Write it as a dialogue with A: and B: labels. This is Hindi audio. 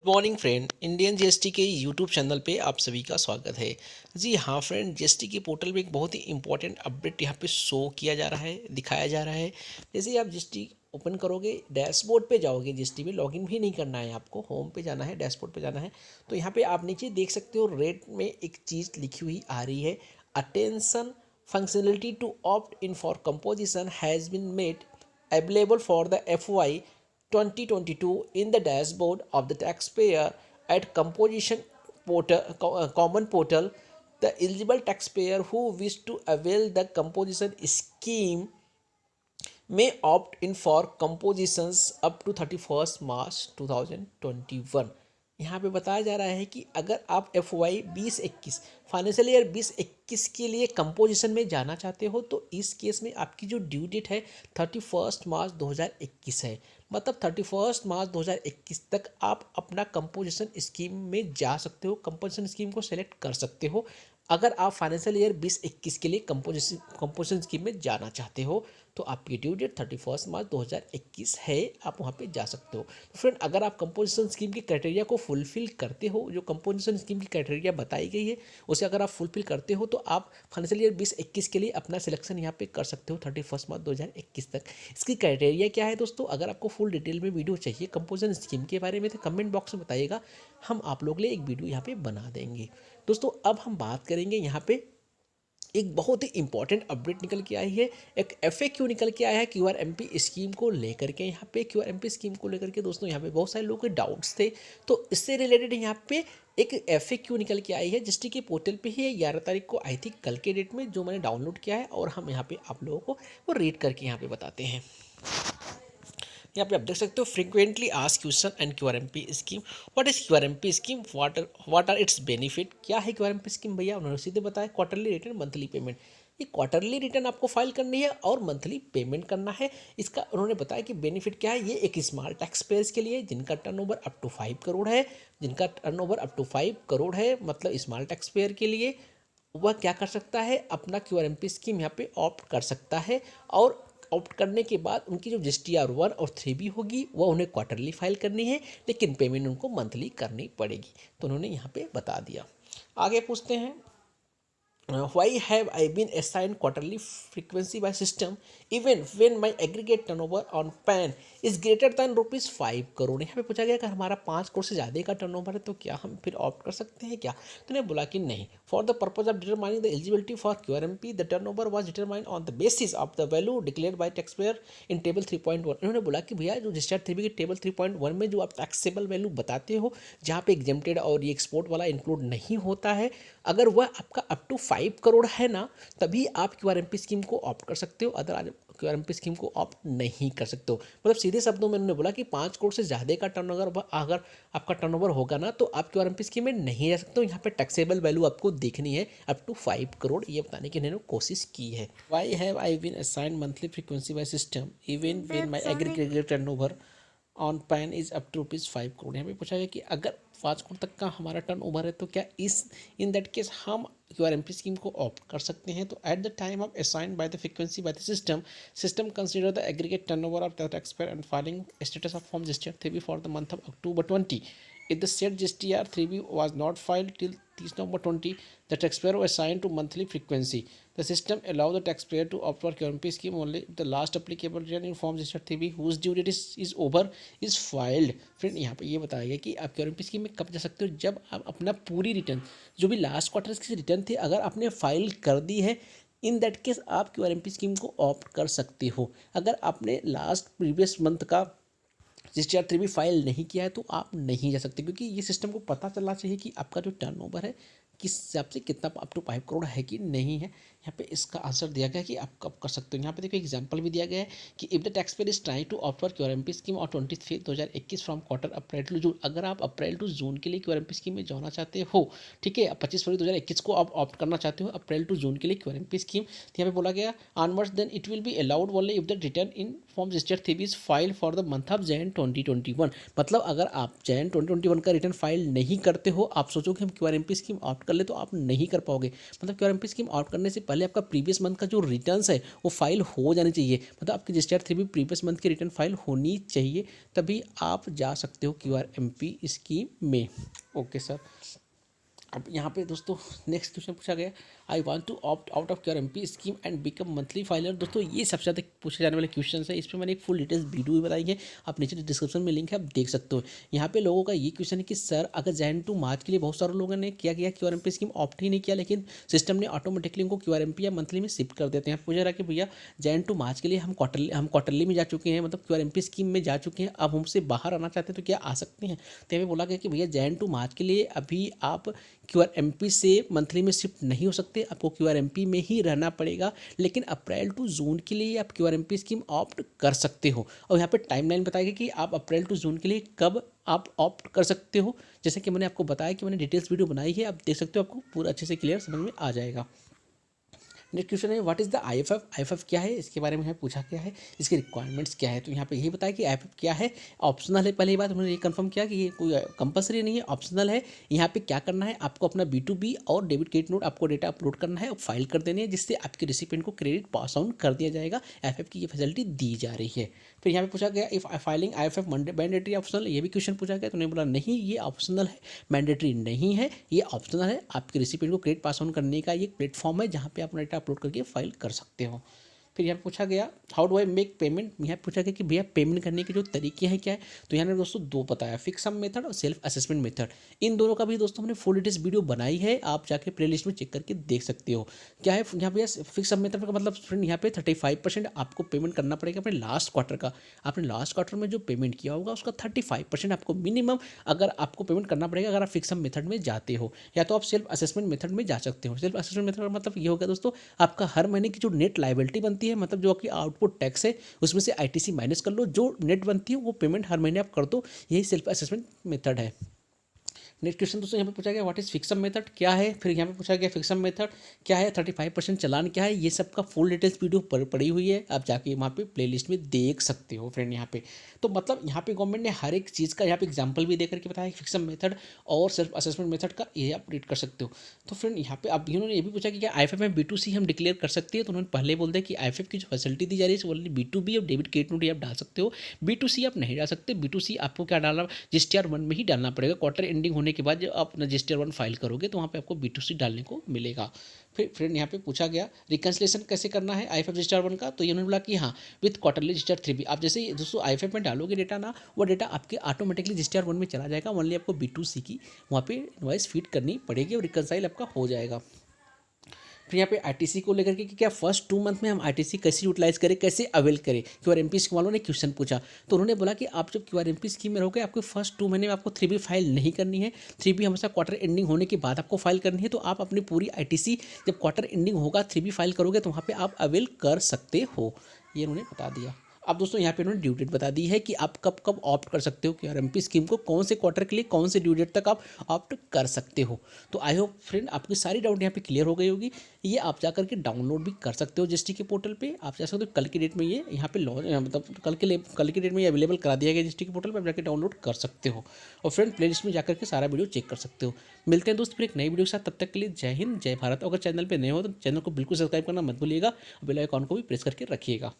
A: मॉर्निंग फ्रेंड, इंडियन जीएसटी के यूट्यूब चैनल पे आप सभी का स्वागत है। जी हाँ फ्रेंड, जीएसटी के पोर्टल में एक बहुत ही इंपॉर्टेंट अपडेट यहाँ पे शो किया जा रहा है, दिखाया जा रहा है। जैसे ही आप जीएसटी ओपन करोगे, डैशबोर्ड पे जाओगे, जीएसटी में लॉगिन भी नहीं करना है आपको, होम पे जाना है, डैशबोर्ड पे जाना है। तो यहाँ पे आप नीचे देख सकते हो, रेड में एक चीज़ लिखी हुई आ रही है, attention functionality to opt in for composition has been made available for the FY 2022 in the dashboard of the taxpayer at composition portal, common portal. The eligible taxpayer who wish to avail the composition scheme may opt in for compositions up to 31st March 2021। यहाँ पे बताया जा रहा है कि अगर आप FY 2021 फाइनेंशियल ईयर 2021 के लिए कंपोजिशन में जाना चाहते हो तो इस केस में आपकी जो ड्यू डेट है 31 मार्च 2021 है। मतलब 31 मार्च 2021 तक आप अपना कंपोजिशन स्कीम में जा सकते हो, कंपोजिशन स्कीम को सेलेक्ट कर सकते हो। अगर आप फाइनेंशियल ईयर 2021 के लिए कंपोजिशन स्कीम में जाना चाहते हो तो आपकी ड्यू डेट 31 मार्च 2021 है, आप वहाँ पे जा सकते हो। तो फ्रेंड, अगर आप कंपोजिशन स्कीम की क्राइटेरिया को फुलफिल करते हो, जो कंपोजिशन स्कीम की क्राइटेरिया बताई गई है उसे अगर आप फुलफिल करते हो तो आप फाइनेंशियल ईयर 2021 के लिए अपना सिलेक्शन यहाँ पे कर सकते हो 31 मार्च 2021 तक। इसकी क्राइटेरिया क्या है दोस्तों? अगर आपको फुल डिटेल में वीडियो चाहिए कंपोजिशन स्कीम के बारे में तो कमेंट बॉक्स में बताइएगा, हम आप लोग लिए एक वीडियो यहाँ पे बना देंगे। दोस्तों अब हम बात करेंगे यहाँ पे एक बहुत ही इंपॉर्टेंट अपडेट निकल के आई है, एक FAQ निकल के आया है QRMP स्कीम को लेकर के। यहाँ पे QRMP स्कीम को लेकर के दोस्तों यहाँ पे बहुत सारे लोगों के डाउट्स थे, तो इससे रिलेटेड यहाँ पे एक FAQ निकल के आई है जीएसटी के पोर्टल पे ही 11 तारीख को आई थी, कल के डेट में, जो मैंने डाउनलोड किया है और हम यहाँ पे आप लोगों को वो रीड करके यहाँ पे बताते हैं। यहाँ पे आप देख सकते हो, frequently asked question and QRMP scheme. What is QRMP scheme, what are its benefit. क्या है QRMP स्कीम भैया? उन्होंने सीधे बताया क्वार्टरली रिटर्न, मंथली पेमेंट। ये क्वार्टरली रिटर्न आपको फाइल करनी है और मंथली पेमेंट करना है। इसका उन्होंने बताया कि बेनिफिट क्या है। ये एक स्मॉल टैक्स पेयर्स के लिए जिनका टर्नओवर अप टू 5 करोड़ है, जिनका टर्नओवर अप टू 5 करोड़ है, मतलब स्मॉल टैक्स पेयर के लिए वह क्या कर सकता है, अपना QRMP स्कीम यहाँ पे ऑप्ट कर सकता है। और ऑप्ट करने के बाद उनकी जो GSTR 1 और 3B होगी वह उन्हें क्वार्टरली फाइल करनी है, लेकिन पेमेंट उनको मंथली करनी पड़ेगी। तो उन्होंने यहाँ पे बता दिया। आगे पूछते हैं, why have I been assigned quarterly frequency by system even when my aggregate turnover on PAN is greater than ₹5 crore. यहाँ पे पूछा गया कि हमारा 5 करोड़ से ज़्यादा का टर्नओवर है तो क्या हम फिर ऑप्ट कर सकते हैं क्या? तो उन्होंने बोला कि नहीं। For the purpose of determining the eligibility for QRMP the turnover was determined on the basis of the value declared by tax payer in table 3.1। उन्होंने बोला कि भैया जो GSTR 3B के टेबल 3.1 में जो आप टैक्सेबल वैल्यू बताते हो, जहाँ पे एग्जेम्प्टेड और ये एक्सपोर्ट वाला इंक्लूड नहीं होता है, अगर वह आपका अप टू 5 करोड़ है ना, तभी आप QRMP स्कीम को ऑप्ट कर सकते हो, अदर QRMP स्कीम को ऑप्ट नहीं कर सकते हो। मतलब सीधे शब्दों में उन्होंने बोला कि 5 करोड़ से ज़्यादा का टर्नओवर अगर आपका टर्नओवर होगा ना तो आप QRMP स्कीम में नहीं जा सकते हो। यहाँ पे टैक्सेबल वैल्यू आपको देखनी है अप टू 5 करोड़, ये बताने की इन्होंने कोशिश की है। Why have I been assigned monthly frequency by system even when my aggregated turnover on PAN is up to ₹5 crore. यहाँ पे पूछा गया कि अगर 5 करोड़ तक का हमारा टर्न ओवर है तो क्या इन दैट केस हम QRMP स्कीम को ऑप्ट कर सकते हैं। तो at the time of assigned by the frequency by the system consider the aggregate turnover of the tax pair and filing status of form GSTR 3B for the month of October 20। If the said GSTR 3B was not filed till 30 November 20, the taxpayer was assigned to monthly frequency. The system allows the taxpayer to opt for QRMP scheme only if the last applicable return in form GSTR 3B whose due date is over is filed। Friend, यहाँ पे ये बताया गया कि आप QRMP स्कीम में कब जा सकते हो, जब आप अपना पूरी रिटर्न, जो भी लास्ट क्वार्टर की रिटर्न थी, अगर आपने फाइल कर दी है, इन दैट केस आप QRMP स्कीम को ऑप्ट कर सकते हो। अगर आपने लास्ट प्रीवियस मंथ का GSTR 3B फाइल नहीं किया है तो आप नहीं जा सकते, क्योंकि ये सिस्टम को पता चलना चाहिए कि आपका जो टर्नओवर है किस हिसाब से कितना अप टू 5 करोड़ है कि नहीं है। यहाँ पे इसका आंसर दिया गया है कि आप कब कर सकते हो। यहाँ पे देखो एग्जांपल भी दिया गया है कि if the tax payer is trying to opt for QRMP scheme और 23 2021 from quarter April to June. अगर आप अप्रैल टू जून के लिए QRMP स्कीम में जाना चाहते हो, ठीक है, 25 फरवरी 2021 को आप ऑप्ट करना चाहते हो अप्रैल टू जून के लिए QRMP स्कीम, तो यहाँ पे बोला गया onwards then it will be allowed only if the return in form GSTR 3B is file for the month of Jan 2021। मतलब अगर आप Jan 2021 का रिटर्न फाइल नहीं करते हो, आप सोचो कि हम QRMP स्कीम ऑप्ट कर ले, तो आप नहीं कर पाओगे। मतलब QRMP स्कीम ऑप्ट करने से पहले पहले आपका प्रीवियस मंथ का जो रिटर्न्स है वो फाइल हो जानी चाहिए, मतलब आपकी रजिस्टर्ड 3B प्रीवियस मंथ की रिटर्न फाइल होनी चाहिए, तभी आप जा सकते हो QRMP स्कीम में। Okay sir. अब यहाँ पे दोस्तों नेक्स्ट क्वेश्चन पूछा गया, I want to opt out of QRMP scheme and become monthly filer. दोस्तों ये सबसे ज़्यादा पूछे जाने वाले क्वेश्चन है, इस पर मैंने एक फुल डिटेल्स वीडियो भी बताई है, आप नीचे डिस्क्रिप्शन में लिंक है, आप देख सकते हो। यहाँ पे लोगों का ये क्वेश्चन है कि सर अगर जैन टू मार्च के लिए बहुत सारे लोगों ने क्या किया, QRMP स्कीम ऑप्ट ही नहीं किया, लेकिन सिस्टम ने ऑटोमेटिकली उनको QRMP या मंथली में शिफ्ट कर देते हैं। पूछा रहा कि भैया जैन टू मार्च के लिए हम क्वार्टरली में जा चुके हैं, मतलब QRMP स्कीम में जा चुके हैं, अब हमसे बाहर आना चाहते हैं तो क्या आ सकते हैं। तो हमें बोला गया कि भैया जैन टू मार्च के लिए अभी आप QRMP से मंथली में शिफ्ट नहीं हो सकते, आपको QRMP में ही रहना पड़ेगा, लेकिन अप्रैल टू जून के लिए आप QRMP स्कीम ऑप्ट कर सकते हो। और यहाँ पे टाइमलाइन बताएगा कि आप अप्रैल टू जून के लिए कब आप ऑप्ट कर सकते हो। जैसे कि मैंने आपको बताया कि मैंने डिटेल्स वीडियो बनाई है, आप देख सकते हो, आपको पूरा अच्छे से क्लियर समझ में आ जाएगा। नेक्स्ट क्वेश्चन है व्हाट इज़ द IFF क्या है, इसके बारे में हमें पूछा गया है, इसके रिक्वायरमेंट्स क्या है। तो यहाँ पे यही बताया कि IFF क्या है, ऑप्शनल है। पहले बात उन्होंने ये कंफर्म किया कि ये कोई कंपलसरी नहीं है, ऑप्शनल है। यहाँ पे क्या करना है, आपको अपना B2B और डेबिट क्रेडिट नोट आपको डेटा अपलोड करना है और फाइल कर देनी है, जिससे आपके रिसिपेंट को क्रेडिट पास ऑन कर दिया जाएगा। IFF की ये फैसिलिटी दी जा रही है। फिर यहाँ पे पूछा गया if filing IFF mandatory optional, ये भी क्वेश्चन पूछा गया, तो उन्होंने बोला नहीं ये ऑप्शनल है, मैंडेटरी नहीं है, ये ऑप्शनल है। आपके रिसिपेंट को क्रेडिट पास ऑन करने का ये प्लेटफॉर्म है जहाँ पे आप डेटा अपलोड करके फाइल कर सकते हो। फिर यहाँ पूछा गया how do I make payment, यहाँ पूछा गया कि भैया पेमेंट करने के जो तरीके हैं क्या है। तो यहाँ ने दोस्तों दो बताया, फिक्स सम मेथड और सेल्फ असेसमेंट मेथड। इन दोनों का भी दोस्तों हमने फुल डिटेल्स वीडियो बनाई है, आप जाके प्ले लिस्ट में चेक करके देख सकते हो। क्या है यहाँ पे फिक्स सम मेथड का मतलब फ्रेंड, यहाँ पे 35% आपको पेमेंट करना पड़ेगा अपने लास्ट क्वार्टर का। आपने लास्ट क्वार्टर में जो पेमेंट किया होगा उसका 35% आपको मिनिमम अगर आपको पेमेंट करना पड़ेगा अगर आप फिक्स सम मेथड में जाते हो, या तो आप सेल्फ असेसमेंट मेथड में जा सकते हो। सेल्फ असेसमेंट मेथड का मतलब ये होगा दोस्तों, आपका हर महीने की जो नेट लायबिलिटी बनती है, मतलब जो आपकी आउटपुट टैक्स है उसमें से ITC माइनस कर लो, जो नेट बनती है वो पेमेंट हर महीने आप कर दो। यही सेल्फ असेसमेंट मेथड है। नेक्स्ट क्वेश्चन दोस्तों यहाँ पे पूछा गया व्हाट इज फिक्सम मेथड क्या है। फिर यहाँ पे पूछा गया फिक्सम मेथड क्या है, 35% चालान क्या है। ये सब का फुल डिटेल्स वीडियो पड़ी हुई है, आप जाके वहाँ पे प्लेलिस्ट में देख सकते हो फ्रेंड। यहाँ पे तो मतलब यहाँ पे गवर्नमेंट ने हर एक चीज़ का यहाँ पे एग्जाम्पल भी देकर के बताया फिक्सम मेथड और सेल्फ असेसमेंट मेथड का, ये आप रीड कर सकते हो। तो फ्रेंड यहाँ पे अब इन्होंने ये भी पूछा कि क्या IFF में B2C हम डिक्लेयर कर सकते हैं। तो उन्होंने पहले बोल दिया कि IFF की जो फैसिलिटी दी जा रही है ओनली B2B और डेबिट क्रेडिट नोट आप डाल सकते हो, B2C आप नहीं डाल सकते। B2C आपको क्या डालना, GSTR 1 में ही डालना पड़ेगा। क्वार्टर एंडिंग होने के बाद जब आप रजिस्टर 1 फाइल करोगे तो वहाँ पे आपको B2C डालने को मिलेगा। फिर फ्रेंड यहाँ पे पूछा गया रिकन्सिलेशन कैसे करना है IFF रजिस्टर 1 का। तो इन्होंने बोला कि हाँ विथ क्वार्टरली रजिस्टर 3B, आप जैसे ही दोस्तों IFF में डालोगे डेटा ना, वो डेटा आपके ऑटोमेटिकली रजिस्टर 1 में चला जाएगा। ओनली आपको B2C की वहाँ पे इनवॉइस फीड करनी पड़ेगी और रिकन्साइल आपका हो जाएगा। फिर यहाँ पे ITC को लेकर के कि क्या फर्स्ट 2 मंथ में हम ITC कैसे यूटिलाइज करें, कैसे अवेल करें। QRMP स्कीम वालों ने क्वेश्चन पूछा, तो उन्होंने बोला कि आप जब QRMP स्कीम में रहोगे आपको फर्स्ट 2 महीने में आपको 3B फाइल नहीं करनी है। 3B हमेशा क्वार्टर एंडिंग होने के बाद आपको फाइल करनी है। तो आप अपनी पूरी ITC जब क्वार्टर एंडिंग होगा 3B फाइल करोगे तो वहाँ पर आप अवेल कर सकते हो, ये उन्होंने बता दिया। अब दोस्तों यहाँ पे उन्होंने ड्यू डेट बता दी है कि आप कब कब ऑप्ट कर सकते हो QRMP स्कीम को, कौन से क्वार्टर के लिए कौन से ड्यू डेट तक आप ऑप्ट कर सकते हो। तो आई होप फ्रेंड आपकी सारी डाउट यहाँ पे क्लियर हो गई होगी। ये आप जाकर के डाउनलोड भी कर सकते हो GST के पोर्टल पे, आप जा सकते हो। कल की डेट में ये यहाँ पे लॉन्च, मतलब कल की डेट में ये अवेलेबल करा दिया गया GST के पोर्टल पर, आप जाकर डाउनलोड कर सकते हो। और फ्रेंड प्लेलिस्ट में जाकर के सारा वीडियो चेक कर सकते हो। मिलते हैं दोस्त फिर एक नई वीडियो के साथ, तब तक के लिए जय हिंद जय भारत। अगर चैनल पर नए हो तो चैनल को बिल्कुल सब्सक्राइब करना मत भूलिएगा, बेल आइकॉन को भी प्रेस करके रखिएगा।